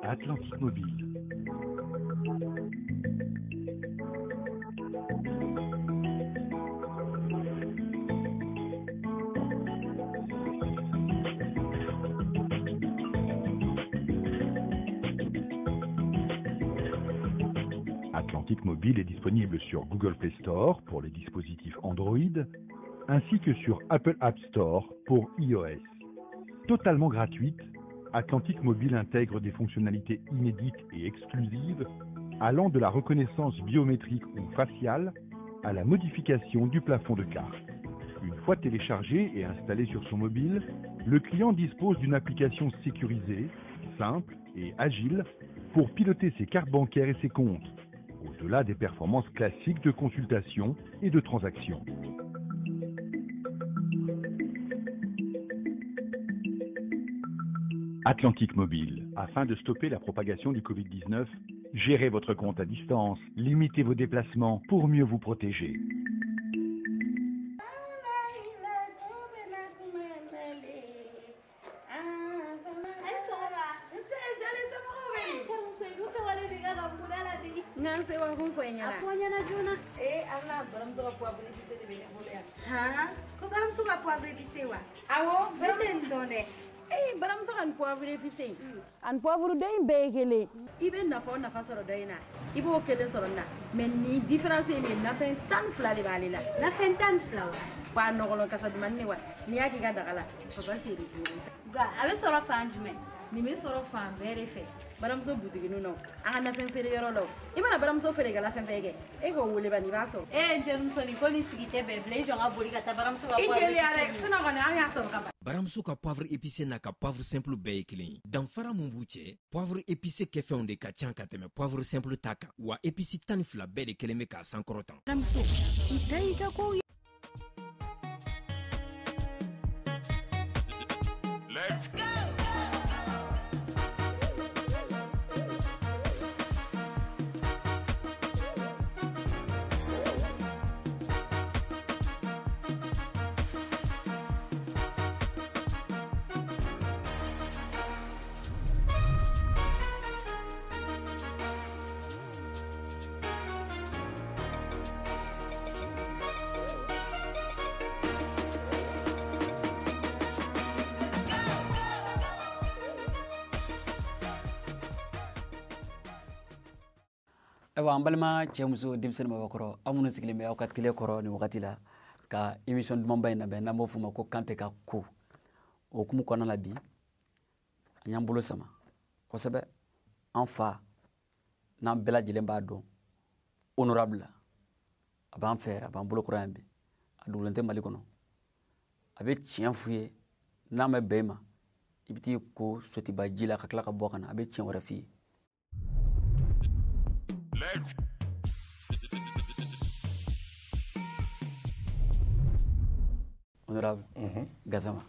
Atlantique Mobile. Atlantique Mobile est disponible sur Google Play Store pour les dispositifs Android, ainsi que sur Apple App Store pour iOS. Totalement gratuite, Atlantique Mobile intègre des fonctionnalités inédites et exclusives, allant de la reconnaissance biométrique ou faciale à la modification du plafond de carte. Une fois téléchargé et installé sur son mobile, le client dispose d'une application sécurisée, simple et agile pour piloter ses cartes bancaires et ses comptes, au-delà des performances classiques de consultation et de transaction. Atlantique Mobile. Afin de stopper la propagation du Covid-19, gérez votre compte à distance, limitez vos déplacements pour mieux vous protéger. Baramuso kan poivre épicé an poivre day begele ibe nafa soro doyna ibo kelen soro na mais ni différence ni nafa tan fla de balila nafa tan fla wa no golo kasa de manni wa ni yaki ga dagala so ba shiri ga abe soro fan jume ni me soro fan bere fe baramuso butigi no an nafa fere yoro lo ibana baramuso fere ga la fen fege e go wole bani baso nterumso ni ko ni sigite beble jonga boli ga tabaramso ga poivre ipicé ale sina gone an ya soro ka Baramso ka poivre épicé n'a ka poivre simple békling. Dans fara mumbuche, poivre épicé ke fait on de kachan kateme poivre simple taka. Wa épicé tanifla bé de keleme ka sankorotan. Baramso, itaika ko Let's go! Ewa ambalima chemuso dimsen mabakoro amunu siglime au katkile koro ni wakati la ka émission de mamba ina be na mo fuma ko kante ka ku o kumu kona la bi anyambulo sama ko sebe enfa na bela jilemba do honorable aban fe aban bulo koro yambi adulante malikono abe chien fuye na me bema ibiti ko soti ba jila ka kala ka bokana abe chien wara fi Honorable Gassama.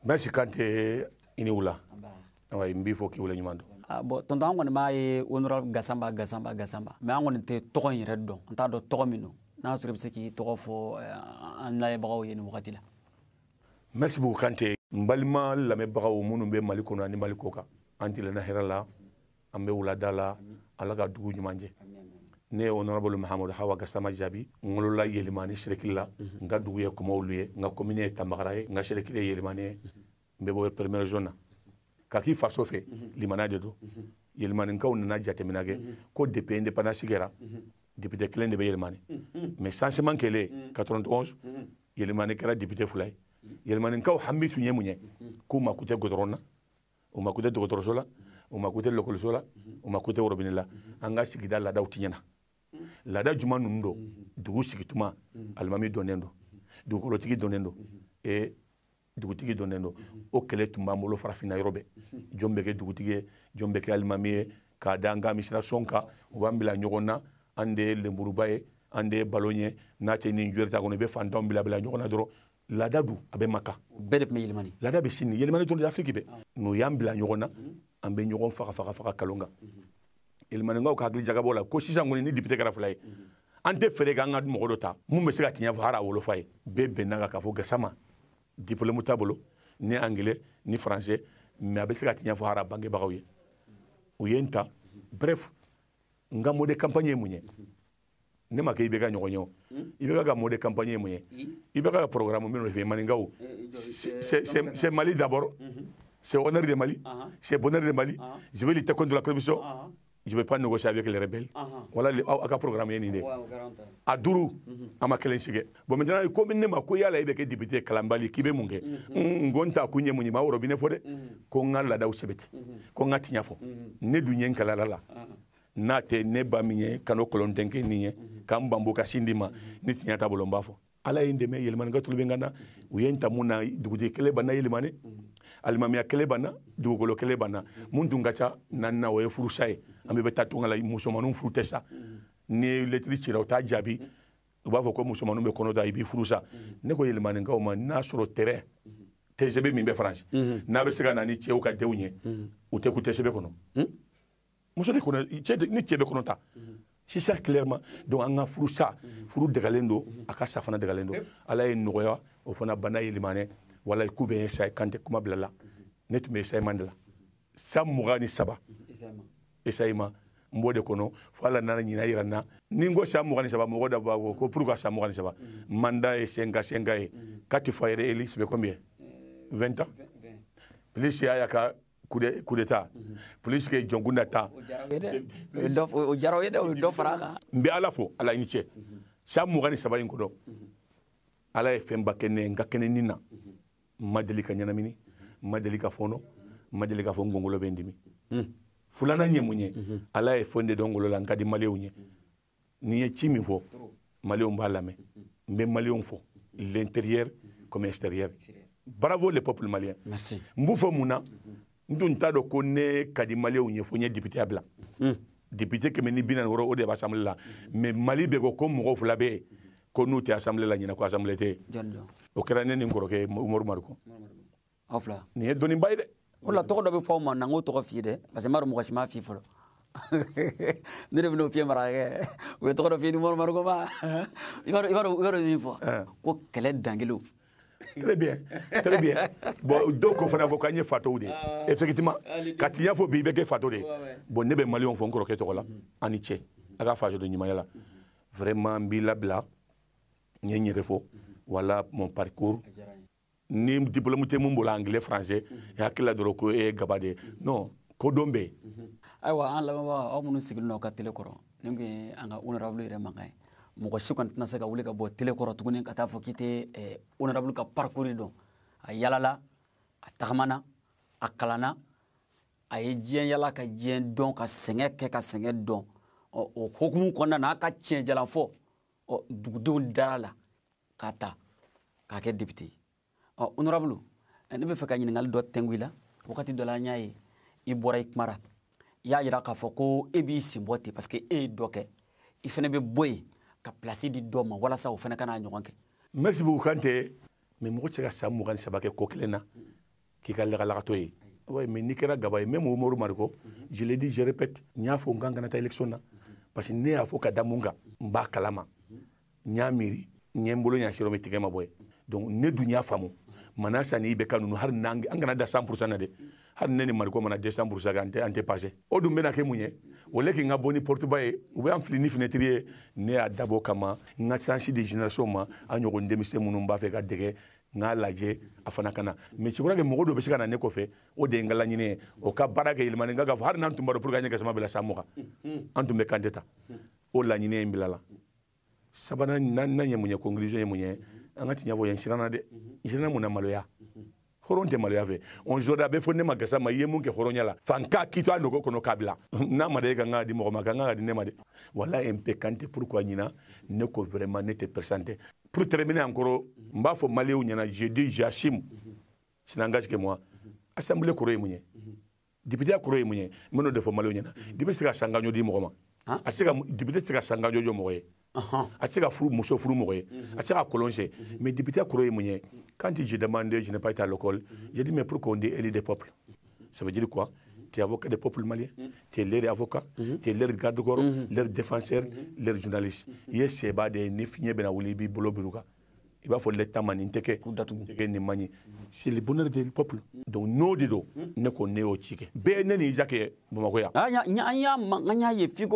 Merci Kante Iniwula. Ouais, mbifo ki wula nyumando. Bon, tonton ngone ma e honorable Gassamba. Mais ngone te togo yire don. Anta do togo mino. Na sure bisiki togo fo an lay bawo yeni wakati la. Merci beaucoup Kante. Mbalima la me bawo munu be malikono ani malikoka. Anti la nahirala ambe wula dala alaga dugu nyumanje. Ne honorable Mahamadou Hawa Gassama Jabi ngolola yelimani shrekilla nga duguye ko mawluye nga commune Tambakaraye nga shrekille yelimani mbebo première zone kaki faso fe limana de do yelimani ka unna jateminage ko depuis indépendance gera député clé de yelimani mais changement kele 91 yelimani kera député fulay yelimani ka hamitu nyemunye ko makute godrona o makute dogotorosola o makute lokolosola o makute robinela anga sigida la dawtinyana lada juma nundo dugu sigituma almami donendo dugu kolotigi donendo e dugutigi donendo o kele tumba mbolo farafina yorobe jombeke dugutigi jombeke almami ka danga misira sonka ubambila nyogona ande lemburubaye ande balonye nate ni njwerta kono be fandom bila nyogona doro lada du abe maka bedep me yelimani lada be sinni yelimani to d'Afrique be no yambila nyogona ambe nyogon faka kalonga ilmani ngaw ka agli jaga bola ko sisa ngoni ni député kara fulay ante fere ga nga mo ta mun be se ka tinya fara wolo fay be benanga ka fo gasama diplôme tabolo ni anglais ni français mais be se ka tinya fara bange bagawi o yenta bref nga mode campagne munye ne ma ke ibe ga nyogonyo ibe ga mode campagne munye ibe ga programme mino fe maningawo c'est Mali d'abord c'est honneur de Mali c'est bonheur de Mali je vais lutter contre la corruption je vais pas négocier avec les rebelles voilà le aka programme yeni de a duru ama kelen sige bon maintenant comme ne ma ko yala ibe ke député kalambali kibe munge ngonta kunye munyi ma robine fode ko ngala daw sebeti ko ngati nyafo ne du nyen kala la nate ne ba minye kano kolon denke niye kam bambo ka sindima ni tinya tabolo mbafo ala inde me yelman gatul bengana uyenta muna duguje kele bana yelmane alimamia kele bana dugolo kele bana muntu ngacha nanna we furusaye ambe betatu ngala musomanu furutesa ni letri chira ta jabi uba fo ko musomanu be kono da ibi furusa ne ko yelmane ngawma na soro tere tejebe mimbe France na be sega nani chew ka dewnye ute ku tejebe kono muso de kono ni chebe kono ta c'est ça clairement donc anga furusa furu degalendo aka safana degalendo ala e noya o fana bana yelmane wala kube say kante kuma blala netume say mandala sam mugani saba esayma mbode kono fala nana nyina irana ningo sam mugani saba mogoda ba ko pourquoi sam mugani saba manda e senga e kati foyere elis be combien 20 ans plus ya ka coup d'état plus que jongunda ta o jaro yede o do faraga mbi ala fo ala iniche sam mugani saba inkodo ala e femba kene ngakene nina madeli ka nyanamini madeli ka fono madeli ka fongo ngolo bendimi fulana nyemunye ala e fonde dongolo la ngadi maleunye ni e chimi fo maleon balame mais maleon fo l'intérieur comme extérieur bravo le peuple malien merci mbufo muna ndun tado ko ne kadi maleunye fo nye député abla député que meni binan woro o de assemblée la mais mali be ko mo fula be ko nuti assemblée la nyina ko assemblée te jonjo o kera ne ngoro ke Umaru Marko afla ni e doni bayde wala to do be fo ma nango to fi de parce que maru mo shima fi folo ne no fi marage we to do fi Umaru Marko ma ibaru ni fo ko kele dangelo très bien bon donc on fana ko kanye fato de effectivement katiya fo bi be ke fato de bon ne be malion fo ngoro ke to la ani che aga fajo de nyima yala vraiment mbila bla nyenye refo voilà mon parcours ni diplôme te mun bola anglais français ya kila doro ko e gabade non ko dombe aywa an lama ba aw munu sigil no ka tele koro ningi anga honorable re mangay mo ko shukan tna saka wuli ka bo tele koro tuguni ka ta fo kite honorable ka parcours do ayalala ataxmana akalana ay jien yala ka jien don ka senge ke ka senge don o hokumu konna na ka tien jala fo o dugdo dala kata ka ke député honorable ne be faka nyingal do tengwila wakati do la nyaaye i bora ikmara ya yira ka foko ebi simboti parce que e doke i fene be boy ka place di doma wala sa o fene kana nyogonke merci beaucoup Kanté mais mo tshega samu kan sabake ko kelena ki ka lega to yi ouais mais nikera gabay même Umaru Marko je le dis je répète nya fo nganga na ta élection na parce que ne afo ka damunga mba kalama nya miri nyembolo nya shiro metike maboy donc ne dunya famu manasa ni be kanu har nangi angana da 100% na de har neni Marko mana 200% ga ante passé o dum bena ke munye wole ki ngaboni portubaye ou bien flini fenêtre ne adabo kama nga change de génération ma anyogo ndemise munu mba fe ka dege nga laje afana kana mais ci ko ke mogodo be sikana ne ko fe o de ngala nyine o ka baraka ilmane nga har nan tumbaro pour gagner kasama bela samuka antum be kandeta o la nyine mbilala sabana nan nyemunye conclusion nyemunye angati nyavo yenshirana de njirana muna maloya horonte maloya ve on joda be fonne magasa ma yemu ke horonya la fanka kito anogo kono kabla na made ka ngadi mo ma ka ngadi ne made wala impecante pourquoi nyina ne ko vraiment n'était présenté pour terminer encore mba fo maléu nyana je dis j'assume sinangage que moi assemblée koroy munye député koroy munye mono de fo maléu nyana député ka sanganyo di mo ma asika député ka sanganyo jo mo asika furu muso furu mo asika colonge mais député koroy munye quand je demandais je n'ai pas été à l'école j'ai dit mais pourquoi on dit élu des peuples ça veut dire quoi tu es avocat des peuples maliens, tu es leur avocat, tu es leur garde-corps, leur défenseur, leur journaliste. Il c'est pas des nifiniers ben awuli bi bolo biruka. Il va falloir l'état maninteke, c'est le bonheur du peuple. Donc nous dido ne connaît au chique. Ben ni jake bumakoya.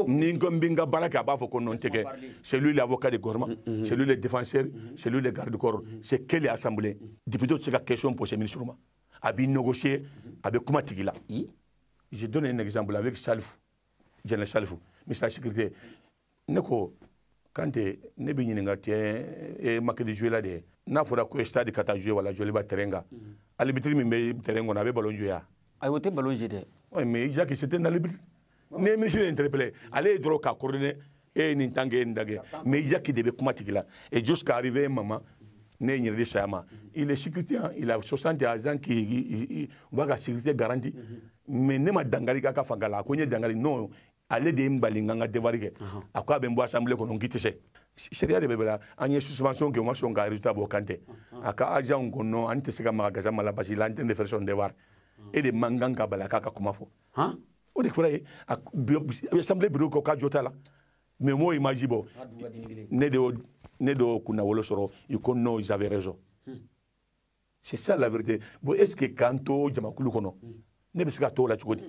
Ningombinga baraka ba fo konon teke. C'est lui l'avocat du gouvernement, c'est lui le défenseur, c'est lui le garde-corps. C'est quelle assemblée député de question pour ces ministres a bien négocié avec Koumatigila. Je donne un exemple avec Salfou. General Salfou, ministre de la Sécurité. Neko quand ne bi ñinga té e makedi jouer là de na fora ko stade kata jouer wala joli ba terenga albitri mi be terengo na be ballon jouer ay wote ballon jouer de ouais mais il y a que c'était dans l'arbitre ne monsieur interpellé allez droit ka coordonner et ni tangé ndage mais il y a qui devait Koumatigila et jusqu'à arriver maman ne ñirdi sama il est sécurité il a 60 ans qui va la sécurité garantie mais ne ma dangali ka fangala ko ñe dangali non ale de mbalinganga devarike akwa be mbo assemblée ko ngiti se seria de bebela anye suspension ke mo son ga résultat bo kante aka aja ngono ante sega magaza mala basi la ante de faire son devoir et de manganga bala kaka kuma fo o de kura assemblée bureau ko ka jota la mais moi imagibo ne do kuna wolo soro il connaît ils avaient raison c'est ça la vérité bon est-ce que kanto jamakulu kono ne be sika to la chukodi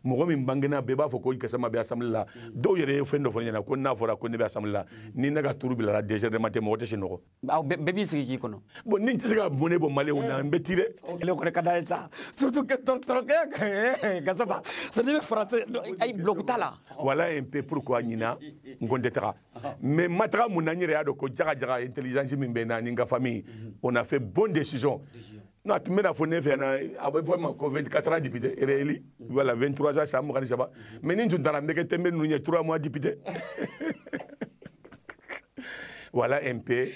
mogo min bangena be ba fo ko ikasama be assemblée la do yere fendo fo nyana ko na fora ko ne be assemblée la ni naga turu bi la déjà de matin mo te sino be bi siki kono bon ni tsika moné bo malé on a mbetire le ko kada ça surtout que trop gasaba ça ne français ay bloc tala voilà un peu pourquoi nina ngonde tera mais matra munanyire ado ko jaga intelligence min be na ninga famille on a fait bonne décision. Non, tu m'as fait vraiment 24 ans député. Et voilà, 23 ans, ça m'a dit. Mais nous, dans la méga, nous avons 3 mois député. Voilà un peu.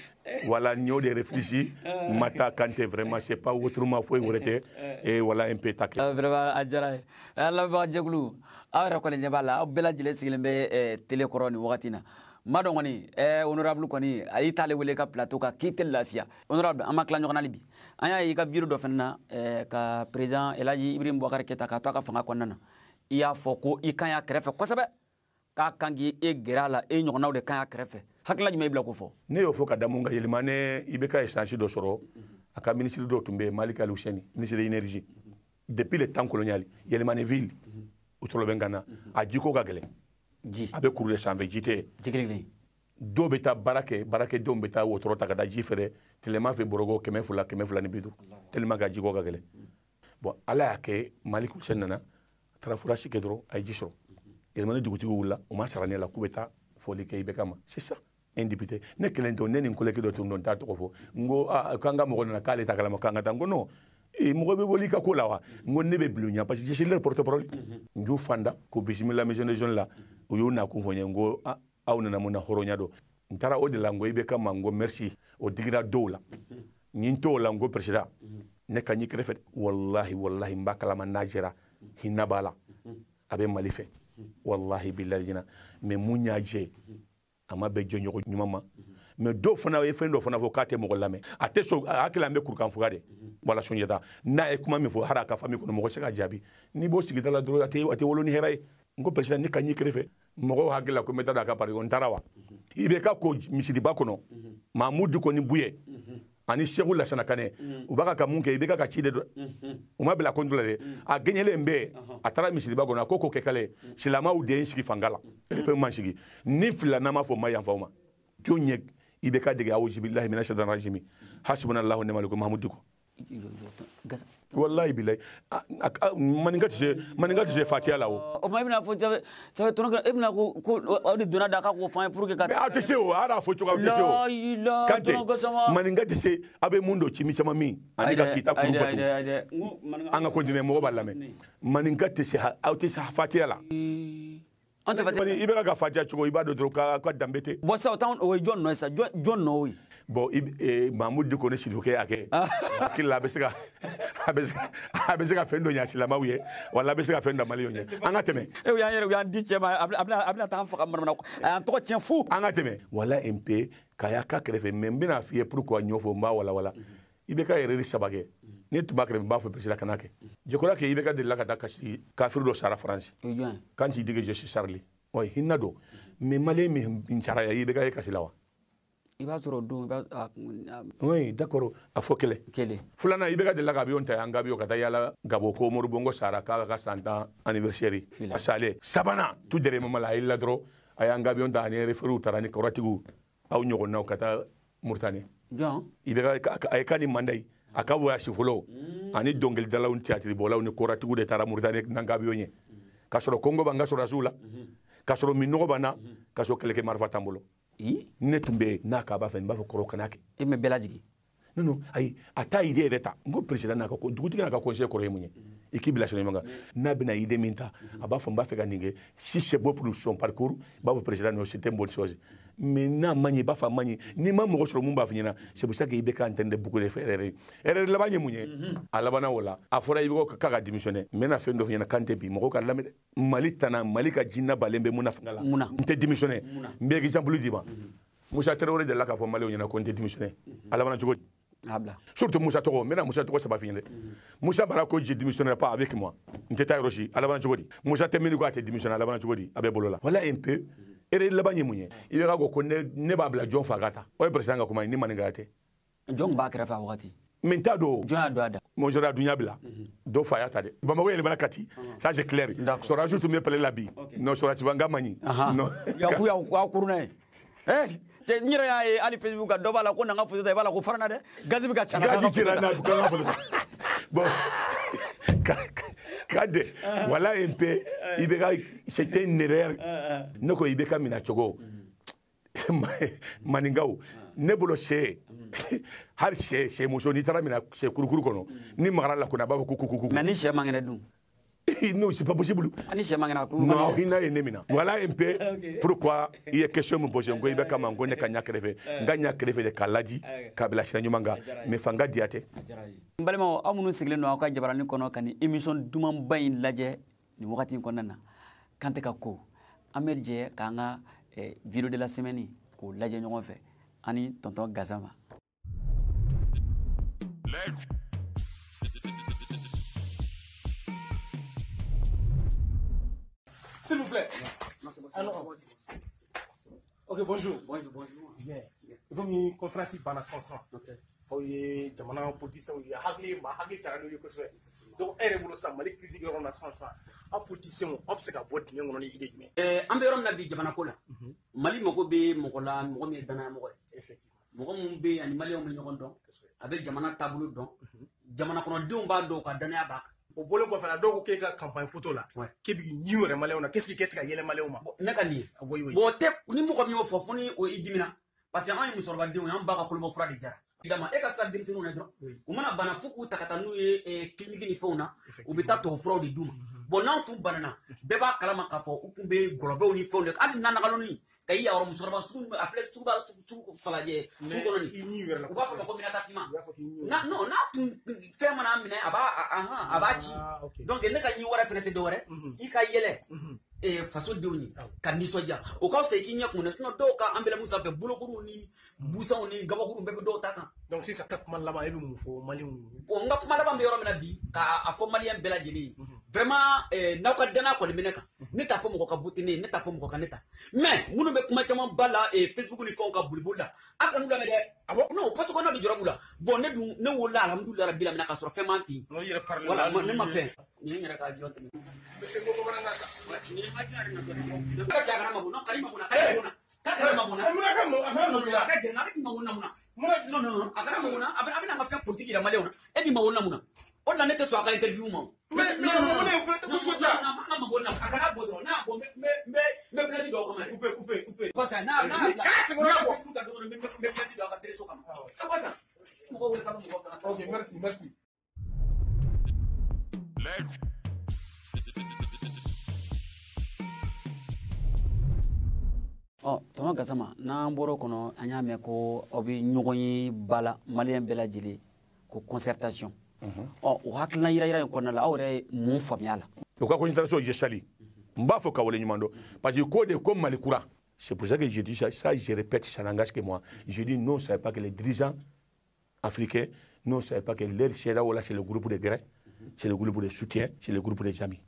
Voilà, nous avons réfléchi. Mata, quand vraiment, c'est pas autrement, faut y et voilà un peu taqué. Vraiment, Adjara. Allah va jaglu. Alors, quand on est là, on bela jile siglembe télécorone watina. Madon koni honorable koni ay tale wele ka plateau ka kitel lafia honorable amakla ñokana libi anya yi ka vidéo do fenna ka président Elaji Ibrahim Boubacar Keita ka to ka fanga konnana iya foko i kan ya krefe ko sabe ka kangi e gerala e ñokana de kan ya krefe hakla jumay bla ko fo ne yo foka damunga yelimane ibeka échange do soro aka ministre do tumbe Malika Loucheni ministre de l'énergie depuis le temps colonial yelimane ville utolo bengana a jiko gagele ji abe courler sans végité jigilini do beta barake do beta wotoro takada ji fere tellement fe borogo keme fula ni bidu tellement ga jigo ga gele bon ala yake Maliku senana trafura sikedro ay jisro il mane duguti wula o ma sarane la kubeta foli kay bekama c'est ça un député ne kelento ne ni koleke do tumnon ta to fo ngo kanga mo na kale takala mo kanga tango no e mo be boli ka ko lawa ngo ne be blunya parce que je suis leur porte-parole nju fanda ko bismillah maison de jeune là o yo na ko fonye ngo awna na mona horonya do ntara o de la ngo ibe kama ngo merci o digira dola nyinto la ngo président ne kanyi krefet wallahi mbakala man najera hinabala abe malife wallahi billahi jina me munyaje ama be jonyo nyuma mais do fana e fendo fana vokate mo lame ate so akila me kurkan fugade wala sunyata na e kuma me fo haraka fami ko mo sega jabi ni bo sigida la dro ate wolo ni heray ngo president ni kanyi krefe mo hagila ko meta da ka pari on tarawa ibe ka ko misidi bakono mamudu ko ni buye ani Cheikhou Lassana Kane ubaka ka munke ibe ka chide uma bela kontrole a genyele mbe atara misidi bakono akoko kekale silama u de sigi fangala e pe manshigi ni fila na ma fo maya fawma tionye ibe ka dege awuji billahi minash shaitanir rajim hasbunallahu wa ni'mal wakeel Mahamadou ko wallahi billahi maningati se fatia lawo o ma ibna fo jabe to no ibna ko awdi dona da ka ko fa pour que ka ate se o ara fo choka ate se o kante maningati se abe mundo chimi chama mi anika kita ku batu anga continue mo balame maningati se ate se fatia la on se fatia ibe ka fatia choko ibado droka ka dambete bo sa town o John no sa John no wi bon Mahmoud de connaît sidoke ake kila besika abesika fendo nya silama wiye wala besika fendo mali yonye angateme e ya yere ya di chema abla ta fa kamar en to tien fou angateme wala mp kaya ka krefe membe na fie pourquoi nyofo mba wala ibe ka yere sabage ni tu bakre ba fo président kanake je crois que ibe ka de la kata kashi kafir do sara France quand il dit que je suis Charlie oui hinado mais malé mi inchara ya ibe ka kashi lawa iba zoro do oui d'accord a fo kele fulana ibe ka de la gabion ta yanga biyo kata yala gabo ko moru bongo sara ka santa anniversaire asale sabana tu dere mala illa dro ayanga bion ta ne referu tarani koratigu aw nyogo naw kata murtani John ibe ka ay kani mandai aka voyage folo ani dongel dalaw ni théâtre bolaw ni koratigu de tara murtani nanga biyo nye kasoro kongo banga sura sula kasoro minogo bana kaso keleke marfa tambulo ne tumbe naka ba fen ba fo koro kanake e me belajigi non ay ata idée reta ngo président naka ko duguti naka conseil koro yemunye équipe la sene manga na bina idée minta aba fo ba fe ganinge si c'est beau pour son parcours ba fo président no c'était une bonne chose mais na mani ba fa mani ni ma mo soro mumba fina c'est pour ça que ibe ka entendre beaucoup de faire erreur la banye munye ala bana wala afora ibe ko kaka démissionner mena fe ndo fina kante bi mo ko kala mali tana mali ka jinna balembe muna fangala nte démissionner mbe exemple diba Moussa Traoré de la ka fo mali on na ko nte démissionner ala bana jogo habla surtout Moussa Togo mena Moussa Togo ça va finir Moussa Barako je démissionnerai pas avec moi nte tay roshi ala bana jogo di Moussa temini ko ate démissionner ala bana jogo di abe bolola voilà un peu ere labanye munye ibe ga ko ne ba bla John Fagata o president ga kuma ni maningate John ba kra fa wakati menta do John doada mon jora dunya bla do fayata de bamako ele bana kati ça c'est clair so rajoute me pele labi no so rati banga mani no ya ku ya kuruna te nyira ya ali Facebook ga do bala ko nanga futa bala ko farana de gazi bi ga chana gazi tira na ko nga futa bon kade voilà un peu ibeka c'était une erreur noko ibeka mina chogo maningao nebolo she har she muso ni tara mina she kurukuru kono ni magara la kona baba kukukuku mais ni she mangena dum non c'est pas possible ani she mangena ku non ina ene mina voilà un peu pourquoi il y a question me poser ngo ibeka mango ne kanya krefe nganya krefe de kaladi kabila shina nyumanga me fanga diate mbalema amunu sigle no aka jabarani kono kan émission duman bayin laje ni wakati ko nana kante ka ko Ahmed je kanga vidéo de la semaine ko laje ñogon fe ani tonton Gazama s'il vous plaît. Alors, ok, bonjour. Bien. Comme une conférence pendant 500. Oui, jamana politicien oui hagli ma hagli tara no ko swe donc ere mulo sam malik critique ron na 500 a politicien on se ka bot ni ngono ni idée mais ambe ron na bi jamana ko la mali mako be mako la mako me dana mako effectivement mako mum be ani mali on me ngon don avec jamana tableau don jamana kono de on ba do ka dana bak o bolo ko fala do ko ke ka campagne photo la ke bi ñiwre maléona qu'est-ce qui ketka yele maléoma naka ni bo te ni mako mi o fofuni o idimina parce que an mi sorba de on ba ka ko mo fra de jara évidemment e ka sa dem senu na dro o mana bana fuku takata nu e clinique ni fauna o bita to fraud duma bon nan tu banana be ba kala ma ka fo o kumbe golobe ni fauna ani nana galoni kay ya ro musorba su aflex su ba su fala je su ko ni o ba fa ko minata fima na no na tu fe mana mine aba ci donc ne ka ni wara fenete do re i ka yele façon dewni kan ni soja o ka se ki nyak mun no do ka ambela musa fe bulokuru ni busa ni gabakuru bebe do ta kan donc si ça tap man laba ebi mu fo mali o ngap mala ba mbero mena bi ka afo malien bela jeli vraiment na ka dana ko mineka ni ta fo mo ka voter ni ta fo mo ka neta mais munu be kuma chama bala Facebook ni fo ka bulbula aka nu la mede abo non parce que na di jorabula bon ne du ne wola alhamdulillah rabbil alamin ka so fe manti no yere parler voilà ne ma fe ni ngara ka jonte mais c'est beaucoup bana ngasa ni ma ti na ka cha kana mabuno kalima kuna kalima ka mabuna muna ka mo afana no la ka je na ka mabuna muna no akana mabuna abina ma fe politique ya maleona e bi mabuna muna on la nete so aka interview mo mais mabuna en fait tout ça na mabuna akana bodo na bo me plati do ko ma couper parce que na c'est bon Facebook ka do me plati do ka tele so kama ça quoi ça mo ko ka mo ko ok merci Thomas Gazama n'an bɔra kɔnɔ an y'a mɛn ko aw bɛ ɲɔgɔn ye bala maliyɛn bɛɛ lajɛlen ko concertation o hakilina yira in kɔnɔna la aw yɛrɛ ye mun faamuya la o ka concertation je sali n b'a fɔ ka wale ɲuman dɔn parce que ko de ko Mali kura c'est pour ça que je dis ça je répète ça n'engage que moi je dis non ça n'est pas que les dirigeants africains Nous, on ne savait pas que l'air Sierra Ola, c'est le groupe de gré, c'est le groupe de soutien, c'est le groupe des amis.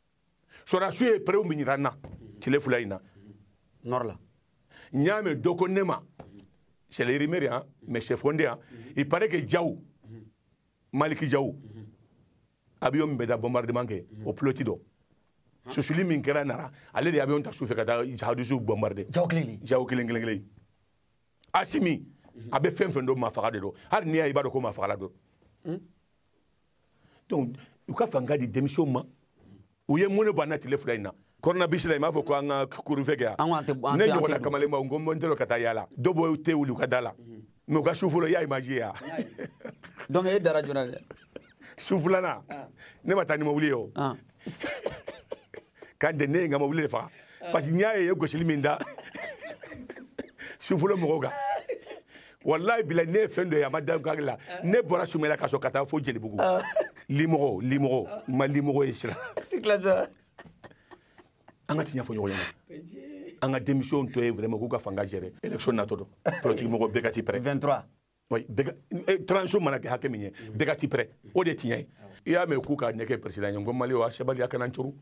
Sora su est prêt au Minirana, c'est les Foulaïna. Norla. Nyame Dokonema, c'est les Rimériens, mais c'est fondé. Il paraît que Djaou, Maliki Djaou, avion Mbeda bombardement au Plotido. Ce suis lui Minkera Nara, allez les avions t'as souffert quand Djaou bombardé. Djaou Killing. Asimi, abe Fendo Mafarado, Harnia Ibado Mafarado. Donc, il faut faire des démissions. Ou y a mon bonnet de l'Efraïna. Corona Bisla m'a fait quoi en Kuruvega. Ne yo la kamalema ngomontelo katayala. Dobo te ou lukadala. Mais au cas où vous y magia. Donc il dara journal. Souflana. Ne matani mawulio. Quand de ne ngama wuli fa. Parce qu'il y a yo gosiliminda. Souflo moga. Wallahi bila ne fendo ya madam kagla. Ne bora sumela kaso kata fo jeli bugu. Limoro, ma limoro est là. C'est clair. Anga tinya fo yoyana. Anga démission to vraiment ko ka fanga gérer. Élection na todo. Politique mo bekati prêt. 23. Oui, transition manake hakemiye. Bekati prêt. O de tinya. Ya me ku ka neke président ngo mali wa shabali akana nchuru.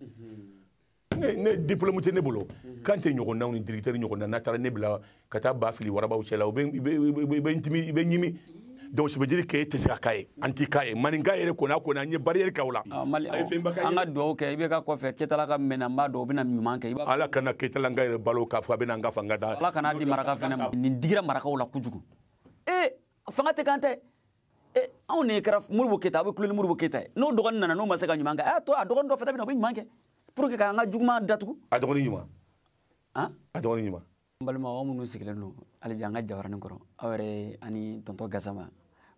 Ne diplôme te ne bolo. Quand tu nyoko na un directeur nyoko na natara ne bla kata ba fili waraba o chela o ben intimi ben nyimi. Donc ça veut dire que tu es anti-caïe. Maninga est reconnu à une barrière kaola. Anga do ke ibe ka ko fe ketala ka menamba do bina nyumanke iba ala kana ketala ngai balo ka fa benanga fangada ala kana di maraka fena ni digira maraka wala kujugu fangate kante on est kraf murbo keta be kloni murbo keta no dogon nana no masaka nyumanka to dogon do feta bina be nyumanke pour que ka nga juguma datugu adogoni nyuma adogoni nyuma balma o munu siklenu ali janga jawarani koro awre ani tonto gasama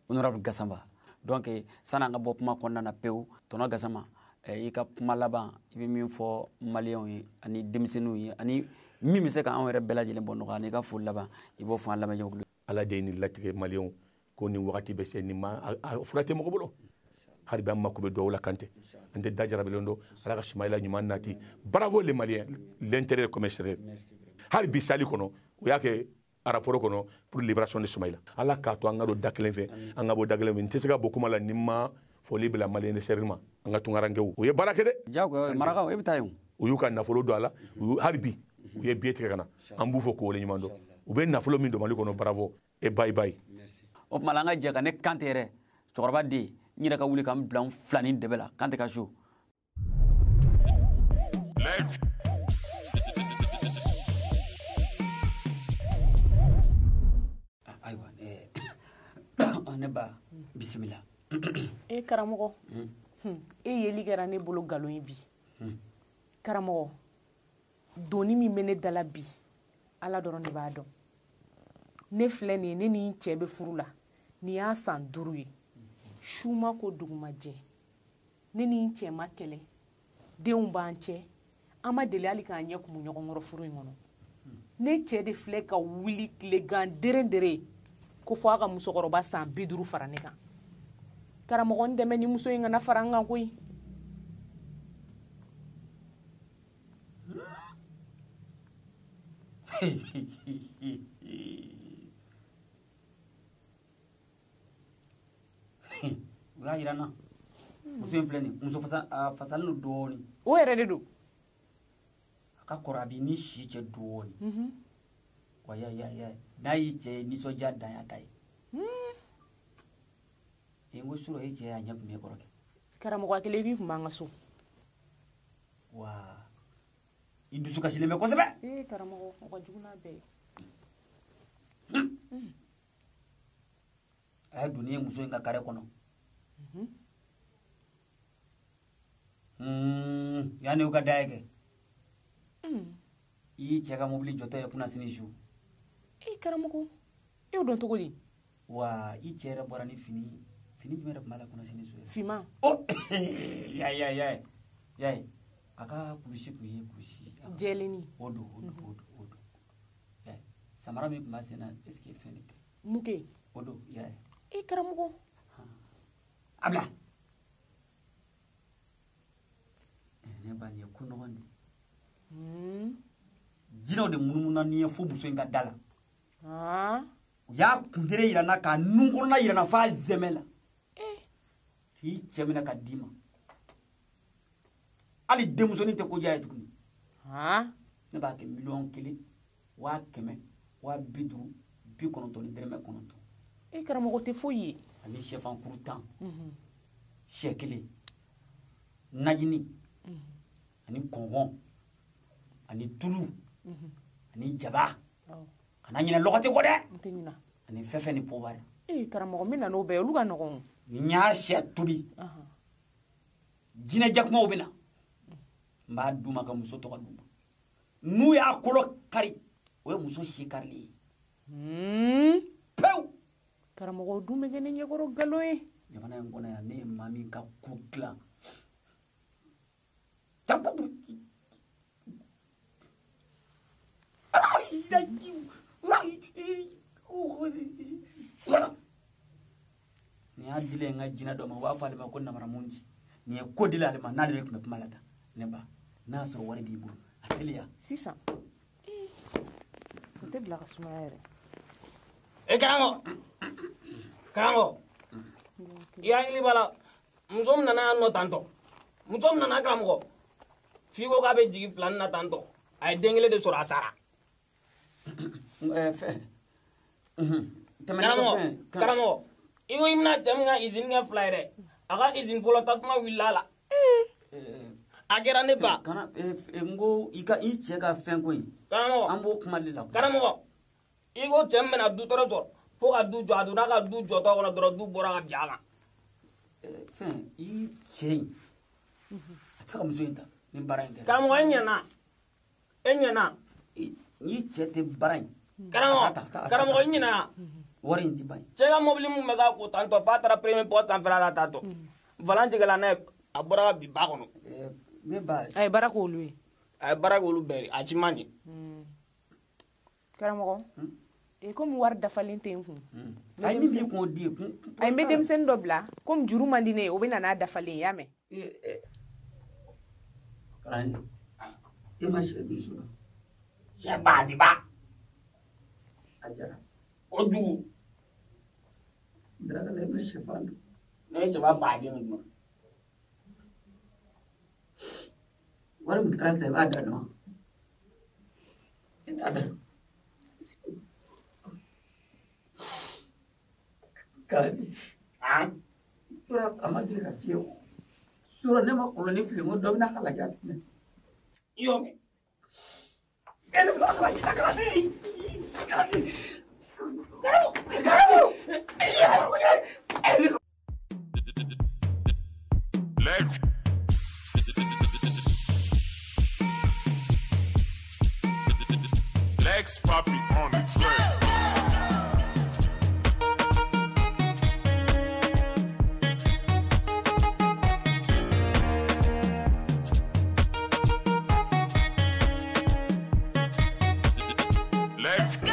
honorable gasamba donc sana nga bopuma konna na peu tono gasama i ka malaba ibi min fo malion yi ani demisenu yi ani mimi se ka awre belaji le bonno ka ni ka ful laba ibo fo lama joglu ala de ni latige malion ko ni wakati be sen ni ma fulate mo ko bolo harbi amma ko be do la kante ande dajara belondo ala ka shimaila nyuma nati bravo les maliens l'intérêt commercial harbi sali kono o yake rapport kono pour libération de Soumaïla ala ka to anga do daklen fe anga bo daklen min tesega bokuma la nimma fo libla malien serment anga tungarangewu o ye barake de jago maraka e bitayu o yuka na folo do ala harbi o ye biete kana ambu fo ko le nyimando o be na folo min do mali kono bravo et bye bye o malanga je kan ne kantere chorba de nyira ka wuli kam blanc flani de bela kante ka show ne ba bisimila karamɔgɔ yeli kɛra ne bolo galon ye bi karamɔgɔ doni min bɛ ne dala bi ala dɔrɔn de b'a dɔn ne filɛ nin ye ne ni n cɛ bɛ furu la nin y'a san 5 ye su ma ko duguma jɛ ne ni n cɛ ma kɛlɛ denw b'an cɛ an ma deli hali k'an ɲɛ kumu ɲɔgɔn kɔrɔ furu in kɔnɔ ne cɛ de filɛ ka wuli tilegan dere ko fɔ a ka musokɔrɔba san 50 fara ne kan karamɔgɔ n dɛmɛ ni muso in kana fara n kan koyi u y'a yira n na muso in filɛ nin muso fasalen do dɔɔni o yɛrɛ de don a ka kɔrɔ a b'i ni si cɛ dɔɔni wa ya n'a y'i cɛ nisɔndiya dan y'a ta ye n ko sura e cɛ y'a ɲɛ kun bɛ kɔrɔkɛ karamɔgɔ kelen i b'i kun b'an ka so wa i dusu kasilen bɛ kosɛbɛ karamɔgɔ o ka jugu n'a bɛɛ ye a ye doni ye muso in ka kare kɔnɔ yanni u ka da ye kɛ i y'i cɛ ka mobili jɔtɔ ye kunna sini su karamɔgɔ e y'o dɔn cogo di wa i cɛ yɛrɛ bɔra ni fini jumɛn de tun b'a la kunna sini su yɛrɛ finman y'a ye a ka kulusi tun ye kulusi jɛlenni o don y'a ye samara min tun b'a sen na est ce que fɛn de tɛ muke o don y'a ye karamɔgɔ a bila ne ba nin ye ko nɔgɔn de jinɛw de munumuna ni ye fo muso in ka da la u y'a kuntere yira n na k'a nun kɔnɔna yira n na f'a zɛmɛ la k'i cɛ minɛ ka d'i ma hali denmusonin tɛ ko diya ye tuguni ne b'a kɛ 1,000,000 150 90 e karamɔgɔ tɛ foyi ye ani sɛfan kuru 10 sɛ 1 najini ani kɔngɔn ani tulu ani jaba kana ɲinɛ lɔgɔtɛ kɔ dɛ n tɛ ɲina ani fɛfɛ ni pɔwari karamɔgɔ n bɛ na n'o bɛɛ ye olu ka nɔgɔn ni n y'a sɛ tobi jinɛ jakumaw bɛ na n b'a d'u ma ka muso tɔgɔ d'u ma n'u y'a kolo kari o ye muso si karili ye pewu karamɔgɔ o dun bɛ kɛ ni ɲɛkɔrɔ nkalon ye jamana in kɔnɔ yan ne ye maa min ka ko dilan nin y'a dilen n ka jinɛ dɔ ma u b'a fɔ ale ma ko namaramundi nin ye ko dilen ale ma n'ale de tun bɛ kuma la tan ne ba n'a y'a sɔrɔ wari b'i bolo a teliya sisan o tɛ bila ka sumaya yɛrɛ karamɔgɔ i hakili b'a la muso min nana yan nɔ tantɔ muso min nana karamɔgɔ f'i ko k'a bɛ jigin 2 na tantɔ a ye den 1 de sɔrɔ a sara karamɔgɔ i ko i bɛna cɛ min ka usine kɛ 2 ye dɛ a ka usine fɔlɔ tasuma wulila a la a kɛra ne ba kana n ko i cɛ ka fɛn ko in karamɔgɔ an b'o kuma de la karamɔgɔ i ko cɛ min bɛna du tɔrɔ sɔrɔ fo ka du jɔ a donna ka du jɔtɔ kɔnɔ dɔrɔn du bɔra ka bin a kan fɛn i cɛ in a tɛ se ka muso in ta ni baara in kɛra karamɔgɔ e ɲɛna n'i cɛ tɛ baara in karamɔgɔ i ɲɛna wari in tɛ ban cɛ ka mobili min bɛ k'a ko tantɔ f'a taara premier port sanfɛla la tantɔ volant tigɛla n'a ye a bɔra ka bin ba kɔnɔ ne ba a ye baara k'olu ye a ye baara k'olu bɛɛ ye a ci man di karamɔgɔ komi wari dafalen tɛ n kun a ye min kun o di ye a ye n bɛ denmisɛnnin dɔ bila komi juru man di ne ye o bɛ na n'a dafalen ye y'a mɛn e ma sɛ dun sɔrɔ sɛ ba di ba a jara kojugu darakala e ma sɛfan dun ne ye cɛba baden min dun wari min kɛra sa i b'a da dɔn wa i t'a dɔn kadi sura a ma deli ka fiyɛ o sura ne ma kɔlɔnni fili n ko dɔ bɛna kala ja tɛmɛ i y'o mɛn e ne b'a kala ja kaladi Lex Poppy on the track. Let's go.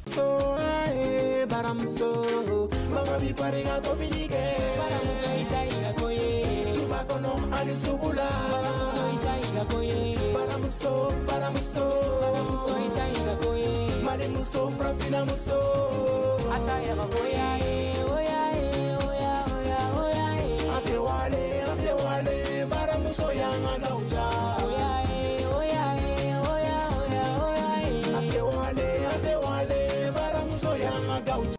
So I baramso mama bi pariga to binige baramso itaira koye tubakono ali sugula baramso baramso itaira koye mali muso frafina muso ataya koya oya ase wale baramso yanga gauja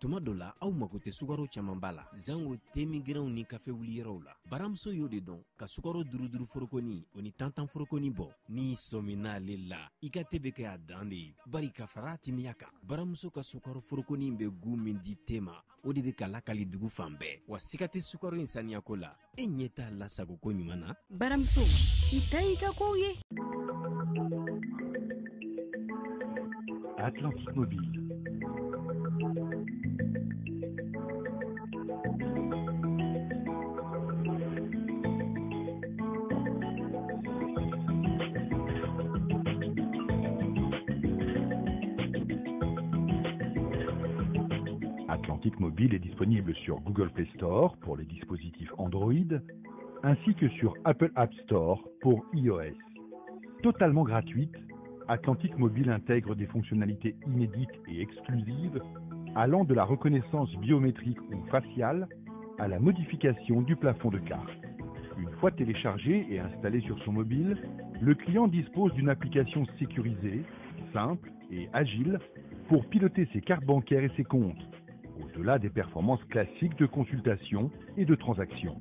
tuma dɔ la aw mago tɛ sukaro caaman b'a la zango temigirɛnw ni kafe wuliyɔrɔw la baramuso y'o de dɔn ka sukaro duruduru forokoni o ni tantan forokoni bɔ n'i sɔmin'ale la i ka tɛ bɛ kɛ a dan de ye bari ka fara timiya kan baramuso ka sukaro forokoni bɛ gu min di te ma o de bɛ ka lakali dugu fan bɛɛ wa siga tɛ sukaro in saniyako la e ɲɛ t'a lasagoko ɲuman na baramuso i ta i ka kow ye Atlantique Mobile. Atlantique Mobile est disponible sur Google Play Store pour les dispositifs Android, ainsi que sur Apple App Store pour iOS. Totalement gratuite, Atlantique Mobile intègre des fonctionnalités inédites et exclusives allant de la reconnaissance biométrique ou faciale à la modification du plafond de carte. Une fois téléchargé et installé sur son mobile, le client dispose d'une application sécurisée, simple et agile pour piloter ses cartes bancaires et ses comptes, au-delà des performances classiques de consultation et de transaction.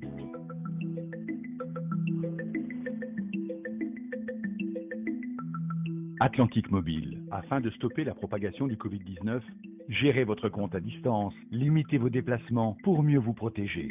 Atlantique Mobile. Afin de stopper la propagation du Covid-19, gérez votre compte à distance, limitez vos déplacements pour mieux vous protéger.